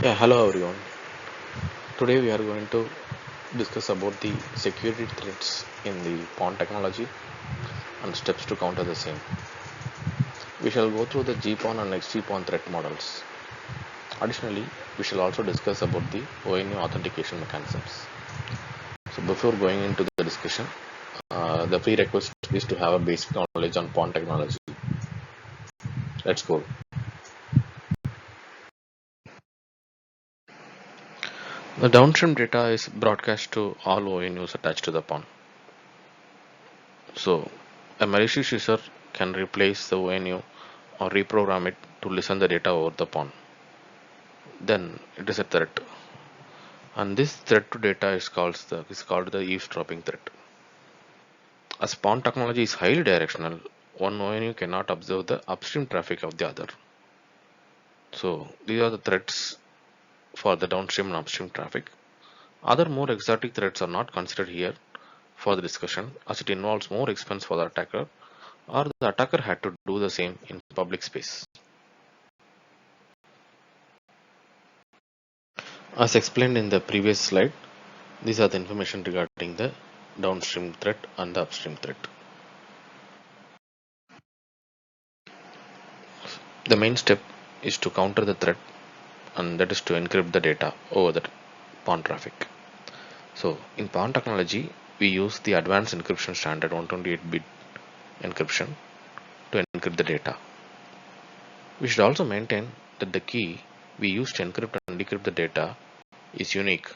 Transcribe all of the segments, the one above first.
Yeah, hello everyone. Today we are going to discuss about the security threats in the PON technology and steps to counter the same. We shall go through the GPON and XGPON threat models. Additionally, we shall also discuss about the ONU authentication mechanisms. So before going into the discussion, the prerequisite is to have a basic knowledge on PON technology. Let's go. The downstream data is broadcast to all ONUs attached to the PON. So, a malicious user can replace the ONU or reprogram it to listen the data over the PON. Then it is a threat, and this threat to data is called the eavesdropping threat. As PON technology is highly directional, one ONU cannot observe the upstream traffic of the other. So these are the threats for the downstream and upstream traffic. Other more exotic threats are not considered here for the discussion, as it involves more expense for the attacker, or the attacker had to do the same in public space. As explained in the previous slide, these are the information regarding the downstream threat and the upstream threat. The main step is to counter the threat, and that is to encrypt the data over the PON traffic. So in PON technology, we use the advanced encryption standard 128-bit encryption to encrypt the data. We should also maintain that the key we use to encrypt and decrypt the data is unique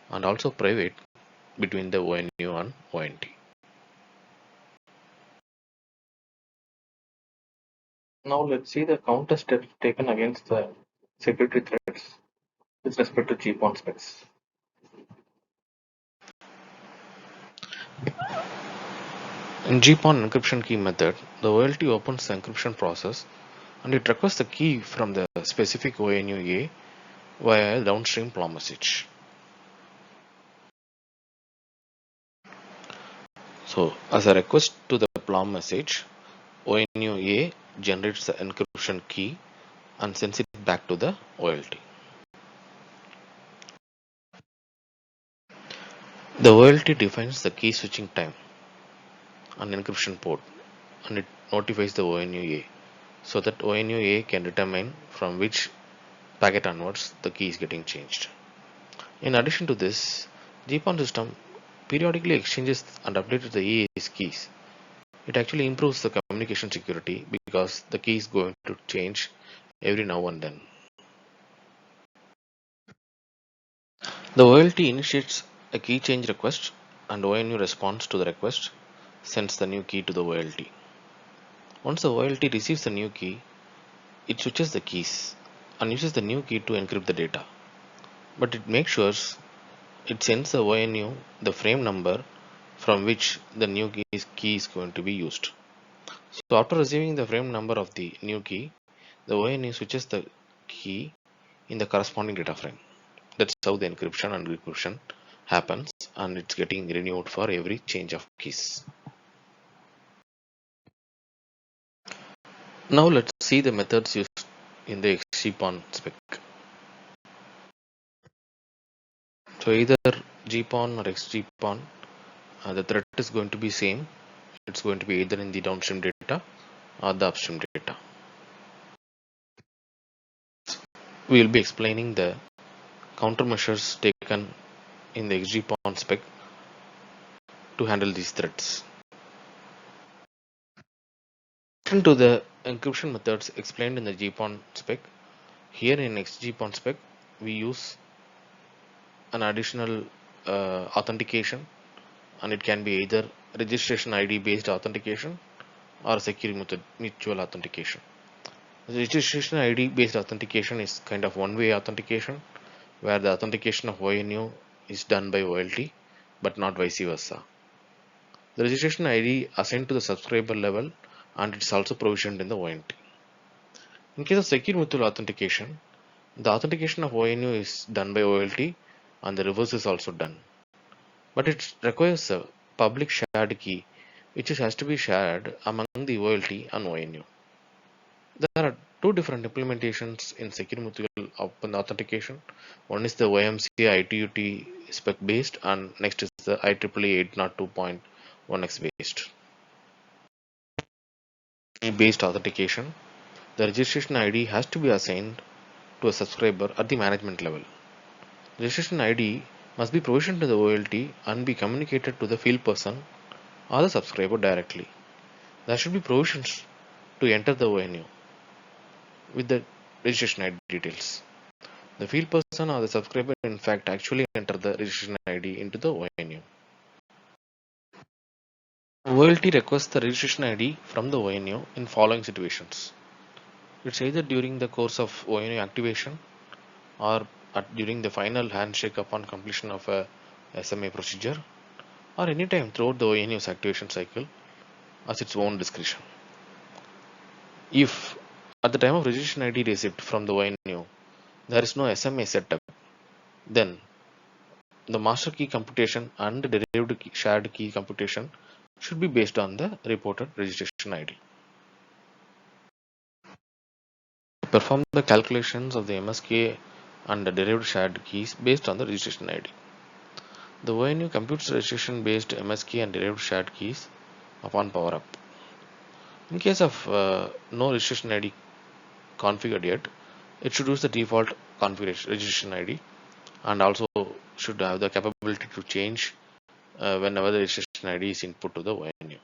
and also private between the ONU and ONT. Now let's see the counter steps taken against the security threats with respect to GPON specs. In GPON encryption key method, the OLT opens the encryption process and it requests the key from the specific ONU-A via a downstream PLOM message. So, as a request to the PLOM message, ONU-A generates the encryption key and sends it back to the OLT. The OLT defines the key switching time and encryption port, and it notifies the ONU-A so that ONU-A can determine from which packet onwards the key is getting changed. In addition to this, GPON system periodically exchanges and updates the EA's keys. It actually improves the communication security because the key is going to change every now and then. The OLT initiates a key change request and ONU responds to the request, sends the new key to the OLT. Once the OLT receives the new key, it switches the keys and uses the new key to encrypt the data. But it makes sure it sends the ONU the frame number from which the new key is going to be used. So after receiving the frame number of the new key, the ONU switches the key in the corresponding data frame. That's how the encryption and decryption happens, and it's getting renewed for every change of keys. Now let's see the methods used in the XGPON spec. So either GPON or XGPON, the threat is going to be same. It's going to be either in the downstream data or the upstream data. We will be explaining the countermeasures taken in the XGPON spec to handle these threats. In addition to the encryption methods explained in the GPON spec, here in XGPON spec we use an additional authentication, and it can be either registration ID based authentication or secure mutual authentication. The registration ID based authentication is kind of one-way authentication where the authentication of ONU is done by OLT but not vice versa. The registration ID assigned to the subscriber level and it's also provisioned in the ONT. In case of secure mutual authentication, the authentication of ONU is done by OLT and the reverse is also done. But it requires a public shared key which has to be shared among the OLT and ONU. There are two different implementations in secure mutual open authentication. One is the OMC ITUT spec based, and next is the IEEE 802.1x based. Based authentication. The registration ID has to be assigned to a subscriber at the management level. Registration ID must be provisioned to the OLT and be communicated to the field person or the subscriber directly. There should be provisions to enter the ONU with the registration ID details. The field person or the subscriber in fact actually enter the registration ID into the ONU. OLT requests the registration ID from the ONU in following situations. It's either during the course of ONU activation or during the final handshake upon completion of a SMA procedure, or anytime throughout the ONU's activation cycle as its own discretion. If at the time of registration ID receipt from the ONU there is no SMA setup, then the master key computation and the derived shared key computation should be based on the reported registration ID. Perform the calculations of the MSK and the derived shared keys based on the registration ID. The ONU computes registration based MSK and derived shared keys upon power up. In case of no registration ID configured yet, it should use the default configuration registration ID and also should have the capability to change whenever the registration ID is input to the ONU.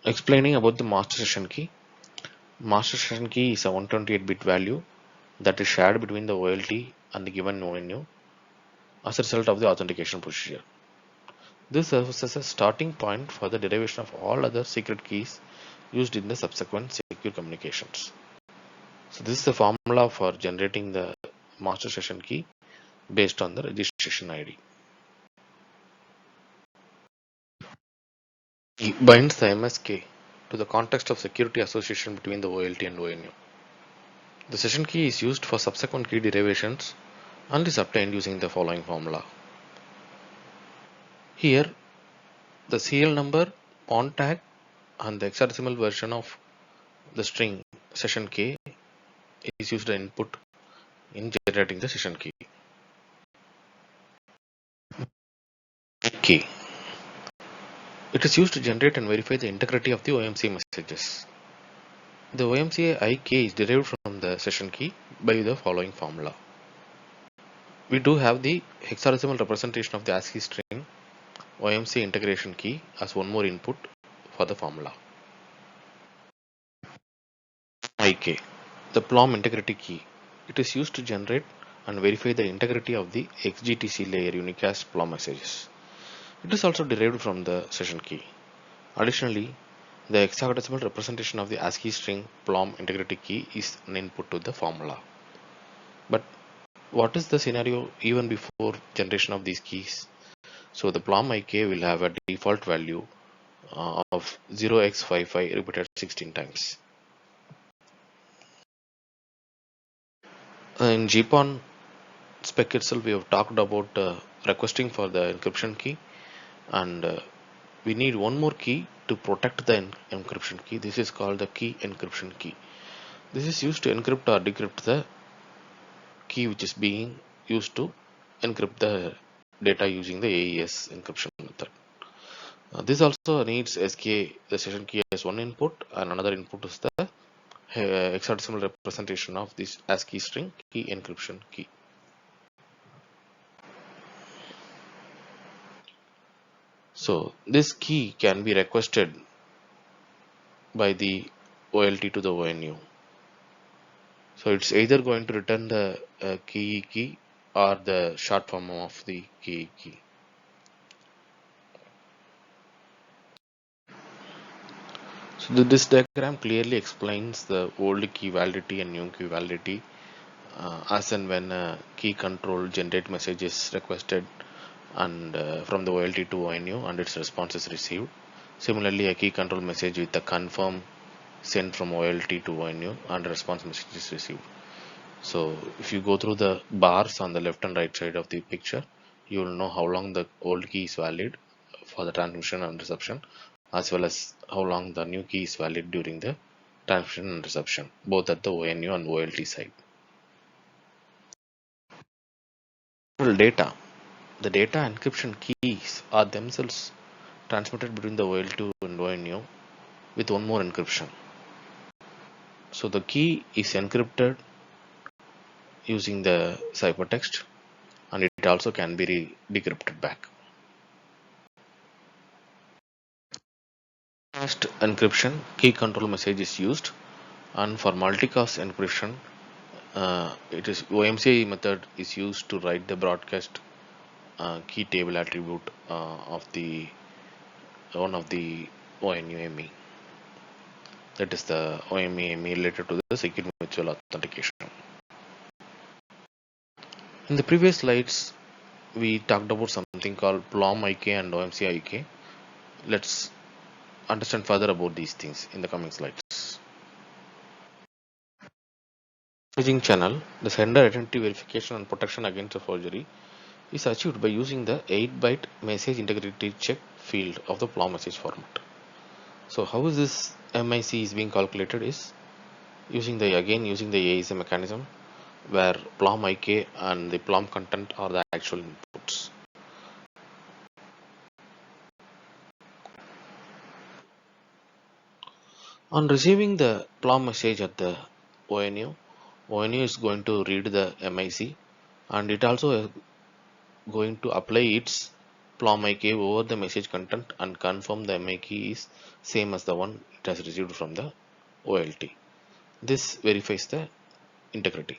Explaining about the master session key. Master session key is a 128-bit value that is shared between the OLT and the given ONU as a result of the authentication procedure. This serves as a starting point for the derivation of all other secret keys used in the subsequent secure communications. So this is the formula for generating the master session key based on the registration ID. It binds the MSK to the context of security association between the OLT and ONU. The session key is used for subsequent key derivations and is obtained using the following formula. Here, the serial number, PON tag, and the hexadecimal version of the string session key is used as input in generating the session key. Key. It is used to generate and verify the integrity of the OMC messages. The OMC IK is derived from the session key by the following formula. We do have the hexadecimal representation of the ASCII string OMC integration key as one more input for the formula. IK, the PLOM integrity key. It is used to generate and verify the integrity of the XGTC layer unicast PLOM messages. It is also derived from the session key. Additionally, the hexadecimal representation of the ASCII string PLOM integrity key is an input to the formula. But what is the scenario even before generation of these keys? So the PLOM IK will have a default value of 0x55 repeated 16 times. In GPON spec itself, we have talked about requesting for the encryption key, and we need one more key to protect the encryption key. This is called the key encryption key. This is used to encrypt or decrypt the key which is being used to encrypt the data using the AES encryption method. This also needs SK, the session key, as one input, and another input is the hexadecimal representation of this ASCII string key encryption key. So this key can be requested by the OLT to the ONU. So it's either going to return the key or the short form of the key. So this diagram clearly explains the old key validity and new key validity as and when a key control generate message is requested and from the OLT to ONU and its response is received. Similarly, a key control message with a confirm sent from OLT to ONU and response message is received. So if you go through the bars on the left and right side of the picture, you will know how long the old key is valid for the transmission and reception, as well as how long the new key is valid during the transmission and reception, both at the ONU and OLT side. Well, data. The data encryption keys are themselves transmitted between the OLT and ONU with one more encryption. So the key is encrypted using the ciphertext, and it also can be decrypted back. Fast encryption key control message is used, and for multicast encryption, it is OMCA method is used to write the broadcast key table attribute of the one of the ONUME. That is the OMEME related to the secure mutual authentication. In the previous slides, we talked about something called PLOM IK and OMC IK. Let's understand further about these things in the coming slides. Messaging channel, the sender identity verification and protection against a forgery is achieved by using the 8-byte message integrity check field of the PLOM message format. So how is this MIC is being calculated is using the ASA mechanism, where PLOM IK and the PLOM content are the actual inputs. On receiving the PLOM message at the ONU, ONU is going to read the MIC, and it also is going to apply its PLOM IK over the message content and confirm the MIC is same as the one it has received from the OLT. This verifies the integrity.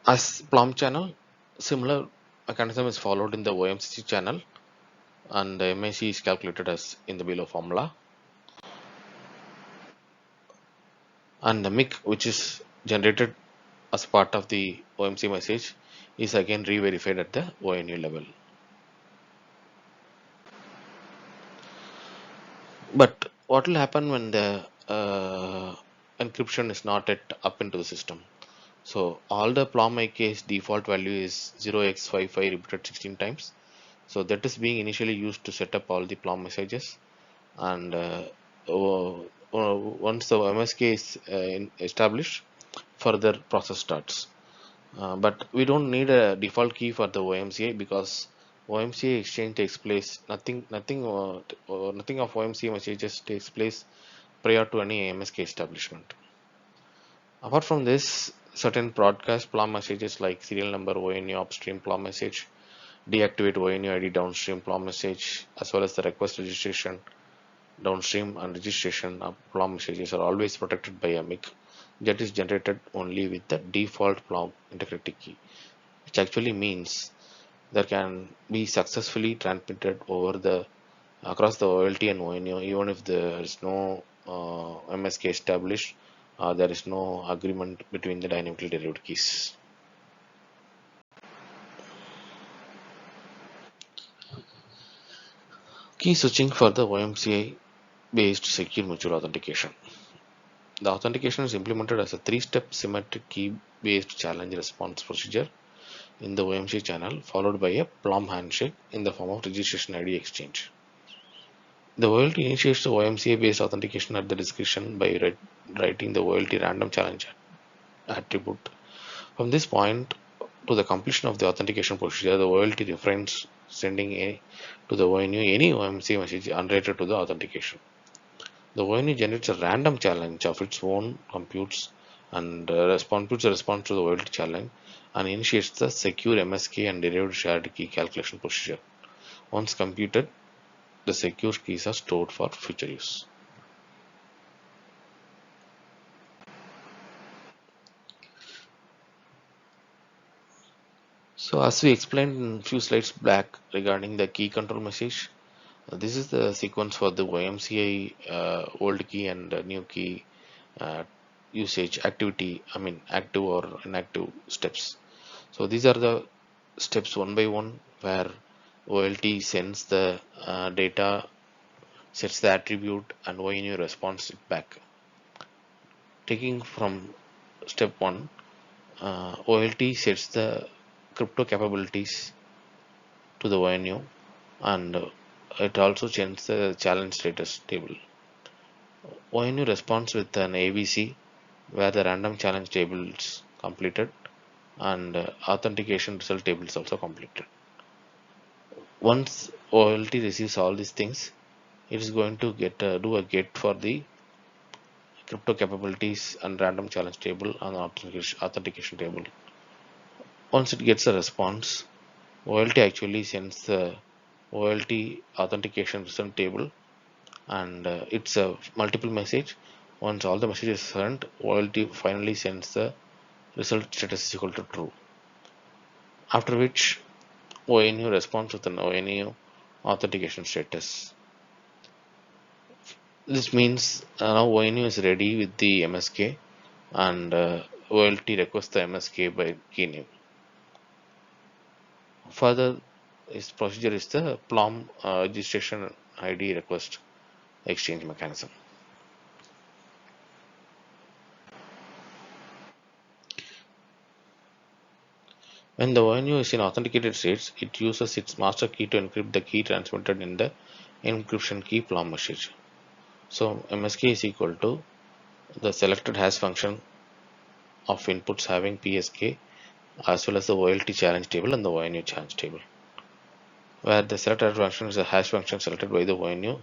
As PLOM channel, similar mechanism is followed in the OMCC channel, and the MIC is calculated as in the below formula. And the MIC, which is generated as part of the OMC message, is again re-verified at the ONU level. But what will happen when the encryption is not yet up into the system? So all the PLOM IK's default value is 0x55 repeated 16 times. So that is being initially used to set up all the PLOM messages, and once the MSK is established, further process starts. But we don't need a default key for the OMCA, because OMCA exchange takes place, nothing of OMCA messages takes place prior to any MSK establishment. Apart from this, certain broadcast PLOM messages like serial number ONU upstream PLOM message, deactivate ONU ID downstream PLOM message, as well as the request registration downstream and registration of PLOM messages are always protected by a MIC that is generated only with the default PLOM integrity key, which actually means there can be successfully transmitted over the across the OLT and ONU even if there is no MSK established, there is no agreement between the dynamically derived keys. Key switching for the OMCA based secure mutual authentication. The authentication is implemented as a three-step symmetric key-based challenge response procedure in the OMC channel, followed by a PLOM handshake in the form of registration ID exchange. The OLT initiates the OMCA-based authentication at the discretion by writing the OLT random challenge attribute. From this point to the completion of the authentication procedure, the OLT refrains sending to the ONU any OMCA message unrelated to the authentication. The ONU generates a random challenge of its own, computes and computes a response to the OLT challenge and initiates the secure MSK and derived shared key calculation procedure. Once computed, the secure keys are stored for future use. So as we explained in few slides back regarding the key control message, this is the sequence for the OMCI old key and new key usage activity, active or inactive steps. So these are the steps one by one, where OLT sends the data, sets the attribute, and ONU responds it back. Taking from step 1, OLT sets the crypto capabilities to the ONU and it also changes the challenge status table. ONU responds with an ABC where the random challenge table is completed and authentication result table is also completed. Once OLT receives all these things, it is going to do a get for the crypto capabilities and random challenge table and authentication table. Once it gets a response, OLT actually sends the OLT authentication result table, and it's a multiple message. Once all the messages are sent, OLT finally sends the result status is equal to true. After which ONU responds with an ONU authentication status. This means now ONU is ready with the MSK, and OLT requests the MSK by key name. Further, this procedure is the PLOM registration ID request exchange mechanism. When the ONU is in authenticated states, it uses its master key to encrypt the key transmitted in the encryption key PLOM message. So MSK is equal to the selected hash function of inputs having PSK as well as the OLT challenge table and the ONU challenge table, where the selected function is a hash function selected by the ONU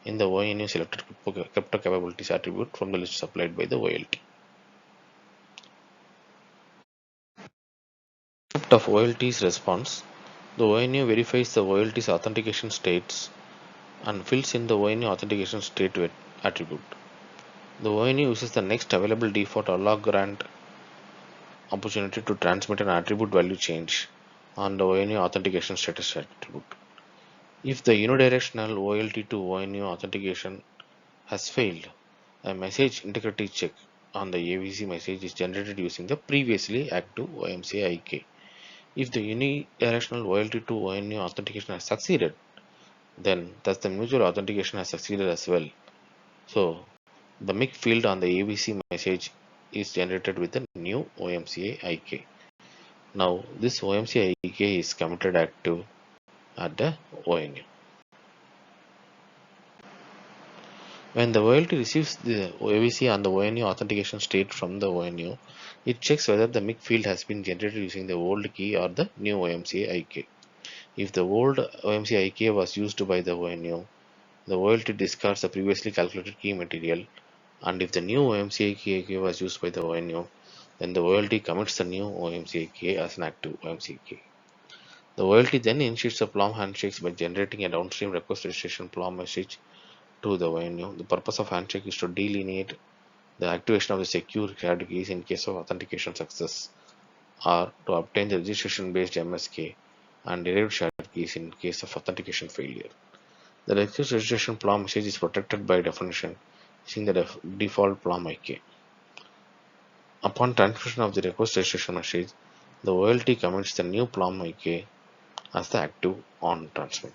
in the ONU selected crypto capabilities attribute from the list supplied by the OLT. Concept of OLT's response: the ONU verifies the OLT's authentication states and fills in the ONU authentication state attribute. The ONU uses the next available default allow grant opportunity to transmit an attribute value change on the ONU authentication status attribute. If the unidirectional OLT to ONU authentication has failed, a message integrity check on the AVC message is generated using the previously active OMCA IK. If the unidirectional OLT to ONU authentication has succeeded, then thus the mutual authentication has succeeded as well. So the MIC field on the AVC message is generated with the new OMCA IK. Now this OMCA IK is committed active at the ONU. When the OLT receives the AVC on the ONU authentication state from the ONU, it checks whether the MIC field has been generated using the old key or the new OMCA IK. If the old OMCA IK was used by the ONU, the OLT discards the previously calculated key material, and if the new OMCA IK was used by the ONU, then the OLT commits the new OMCA IK as an active OMCA IK. The OLT then initiates the PLOM handshakes by generating a downstream request registration PLOM message to the ONU. The purpose of handshake is to delineate the activation of the secure shared keys in case of authentication success, or to obtain the registration based MSK and derived shared keys in case of authentication failure. The request registration PLOM message is protected by definition using the default PLOM IK. Upon transmission of the request registration message, the OLT commits the new PLOM IK as the active on transmit.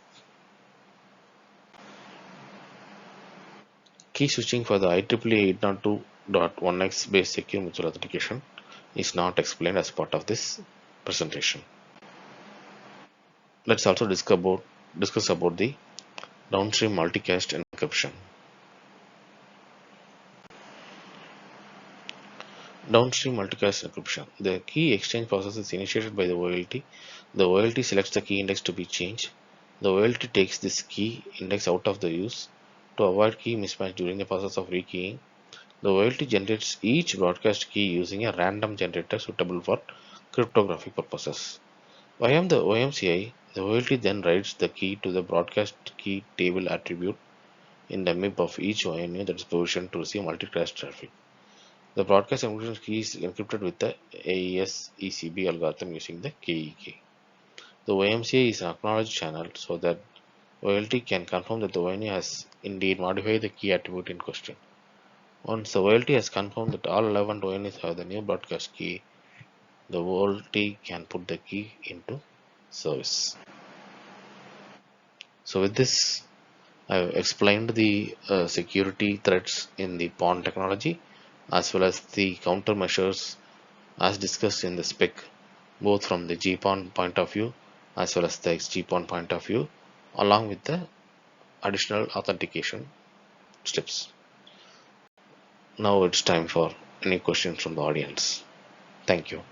Key switching for the IEEE 802.1x based secure mutual authentication is not explained as part of this presentation. Let's also discuss about the downstream multicast encryption. Downstream multicast encryption. The key exchange process is initiated by the OLT. The OLT selects the key index to be changed. The OLT takes this key index out of the use to avoid key mismatch during the process of rekeying. The OLT generates each broadcast key using a random generator suitable for cryptographic purposes. Via the OMCI, the OLT then writes the key to the broadcast key table attribute in the MIB of each ONU that is positioned to receive multicast traffic. The broadcast encryption key is encrypted with the AES ECB algorithm using the KEK. The OMCA is an acknowledged channel so that OLT can confirm that the ONU has indeed modified the key attribute in question. Once the OLT has confirmed that all relevant ONUs have the new broadcast key, the OLT can put the key into service. So with this, I have explained the security threats in the PON technology as well as the countermeasures as discussed in the spec, both from the GPON point of view as well as the XGPON point of view, along with the additional authentication steps. Now it's time for any questions from the audience. Thank you.